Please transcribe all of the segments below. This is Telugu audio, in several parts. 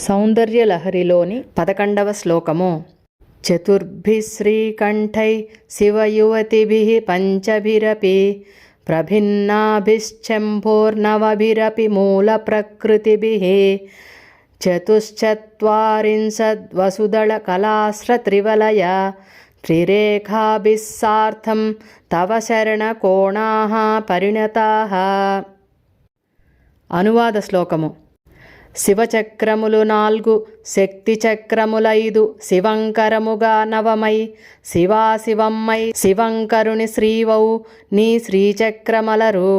సౌందర్యలహరిలోని 11వ శ్లోకము. చతుర్భిః శ్రీకంఠై శివయువతిభిః పంచభిరపి ప్రభిన్నాభిశ్చంభోర్నవభిరపి మూలప్రకృతిభిః చతుశ్చత్వారింశద్వసుదళకలాశ్రత్రివలయ త్రిరేఖాభిः సార్ధం తవ శరణకోణాః పరిణతాః. అనువాద శ్లోకము. శివచక్రములు 4 శక్తి చక్రములైదు శివంకరముగా నవమై శివాశివమ్మై శివంకరుని శ్రీవౌ నీ శ్రీచక్రమలరు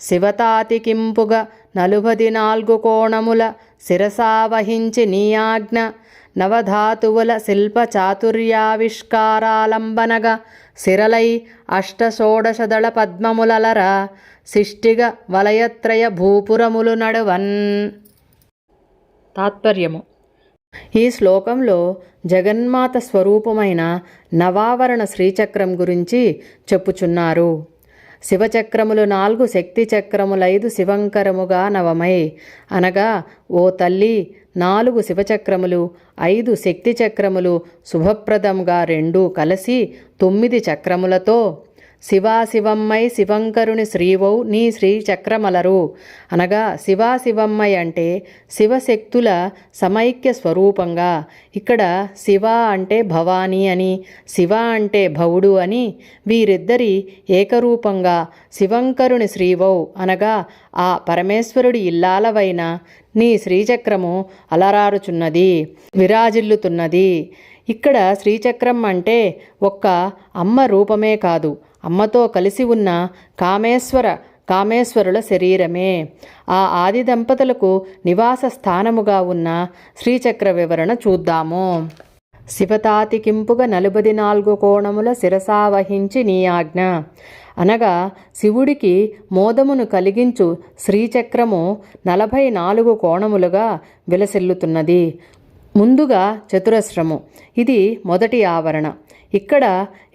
శివతాతికింపుగ 44 కోణముల శిరసావహించి నీ ఆజ్ఞ నవధాతువుల శిల్ప చాతుర్యావిష్కారాలంబనగా శిరలై అష్టషోడశదళ పద్మములలర శిష్టిగ వలయత్రయ భూపురములు నడువన్. తాత్పర్యము. ఈ శ్లోకంలో జగన్మాత స్వరూపమైన నవావరణ శ్రీచక్రం గురించి చెప్పుచున్నారు. శివచక్రములు 4 శక్తి చక్రములైదు శివంకరముగా నవమై అనగా, ఓ తల్లి, 4 శివచక్రములు 5 శక్తి చక్రములు శుభప్రదంగా 2 కలిసి 9 చక్రములతో శివాశివమ్మై శివంకరుని శ్రీవౌ నీ శ్రీచక్రమలరు అనగా, శివాశివమ్మై అంటే శివశక్తుల సమైక్య స్వరూపంగా, ఇక్కడ శివ అంటే భవానీ అని, శివ అంటే భవుడు అని, వీరిద్దరి ఏకరూపంగా శివంకరుని శ్రీవౌ అనగా ఆ పరమేశ్వరుడి ఇల్లాలవైన నీ శ్రీచక్రము అలరారుచున్నది, విరాజిల్లుతున్నది. ఇక్కడ శ్రీచక్రం అంటే ఒక్క అమ్మ రూపమే కాదు, అమ్మతో కలిసి ఉన్న కామేశ్వరుల శరీరమే. ఆ ఆది దంపతులకు నివాస స్థానముగా ఉన్న శ్రీచక్ర వివరణ చూద్దాము. శివతాతికింపుగ 44 కోణముల శిరసావహించి నీ ఆజ్ఞ అనగా, శివుడికి మోదమును కలిగించు శ్రీచక్రము 44 కోణములుగా విలసిల్లుతున్నది. ముందుగా చతురస్రము, ఇది మొదటి ఆవరణ. ఇక్కడ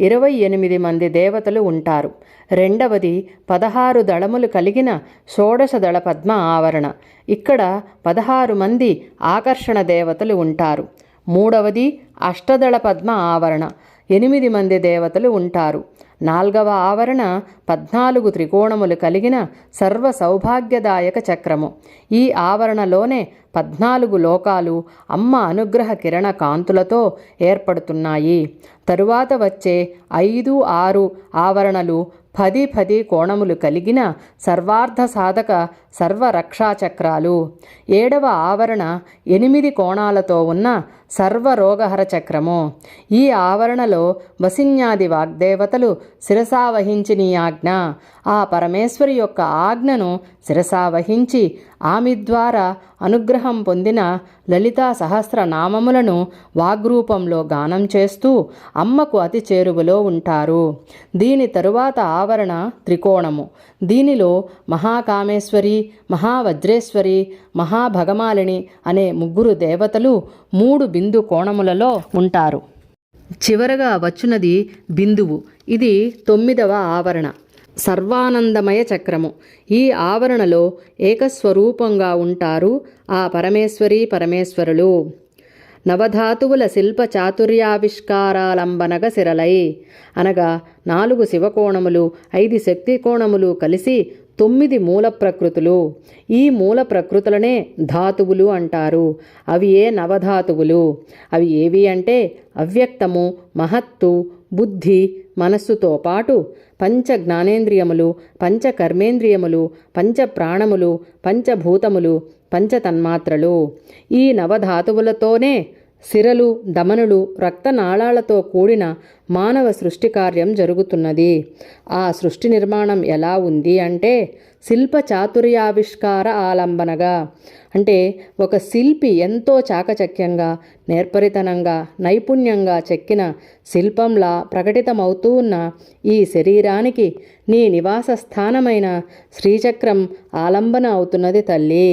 28 మంది దేవతలు ఉంటారు. రెండవది 16 దళములు కలిగిన షోడశదళ పద్మ ఆవరణ. ఇక్కడ 16 మంది ఆకర్షణ దేవతలు ఉంటారు. మూడవది అష్టదళ పద్మ ఆవరణ, 8 మంది దేవతలు ఉంటారు. నాల్గవ ఆవరణ 14 త్రికోణములు కలిగిన సర్వ సౌభాగ్యదాయక చక్రము. ఈ ఆవరణలోనే 14 లోకాలు అమ్మ అనుగ్రహ కిరణ కాంతులతో ఏర్పడుతున్నాయి. తరువాత వచ్చే 5, 6 ఆవరణలు 10 కోణములు కలిగిన సర్వార్థ సాధక సర్వరక్షా చక్రాలు. 7వ ఆవరణ 8 కోణాలతో ఉన్న సర్వరోగహర చక్రము. ఈ ఆవరణలో వసిన్యాది వాగ్దేవతలు శిరసావహించి నీ ఆజ్ఞ, ఆ పరమేశ్వరి యొక్క ఆజ్ఞను శిరసావహించి ఆమె ద్వారా అనుగ్రహం పొందిన లలితా సహస్రనామములను వాగ్రూపంలో గానం చేస్తూ అమ్మకు అతి చేరువలో ఉంటారు. దీని తరువాత ఆవరణ త్రికోణము. దీనిలో మహాకామేశ్వరి, మహావజ్రేశ్వరి, మహాభగమాలిని అనే 3 దేవతలు 3 బిందు కోణములలో ఉంటారు. చివరగా వచ్చునది బిందువు. ఇది 9వ ఆవరణ, సర్వానందమయ చక్రము. ఈ ఆవరణలో ఏకస్వరూపంగా ఉంటారు ఆ పరమేశ్వరులు. నవధాతువుల శిల్ప చాతుర్యావిష్కారాలంబనగ శిరలై అనగా, 4 శివకోణములు 5 శక్తి కోణములు కలిసి 9 మూల ప్రకృతులు. ఈ మూల ప్రకృతులనే ధాతువులు అంటారు. అవి ఏ నవధాతువులు. అవి ఏవి అంటే, అవ్యక్తము, మహత్తు, బుద్ధి, మనస్సుతో పాటు పంచ జ్ఞానేంద్రియములు, పంచ కర్మేంద్రియములు, పంచ ప్రాణములు, పంచభూతములు, పంచతన్మాత్రలు. ఈ నవధాతువులతోనే సిరలు, దమనులు, రక్తనాళాలతో కూడిన మానవ సృష్టి కార్యం జరుగుతున్నది. ఆ సృష్టి నిర్మాణం ఎలా ఉంది అంటే, శిల్ప చాతుర్యావిష్కార ఆలంబనగా అంటే, ఒక శిల్పి ఎంతో చాకచక్యంగా, నేర్పరితనంగా, నైపుణ్యంగా చెక్కిన శిల్పంలా ప్రకటితమవుతూ ఉన్న ఈ శరీరానికి నీ నివాస స్థానమైన శ్రీచక్రం ఆలంబన అవుతున్నది తల్లి.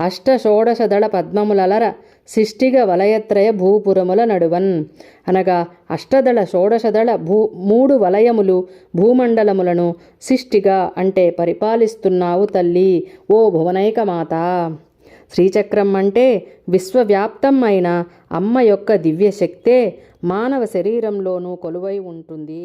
అష్టషోడశదళ పద్మములలర శిష్టిగ వలయత్రయ భూపురముల నడువన్ అనగా, అష్టదళ షోడశదళ 3 వలయములు భూమండలములను శిష్టిగా అంటే పరిపాలిస్తున్నావు తల్లి, ఓ భువనైకమాత. శ్రీచక్రం అంటే విశ్వవ్యాప్తం అయిన అమ్మ యొక్క దివ్యశక్తే మానవ శరీరంలోనూ కొలువై ఉంటుంది.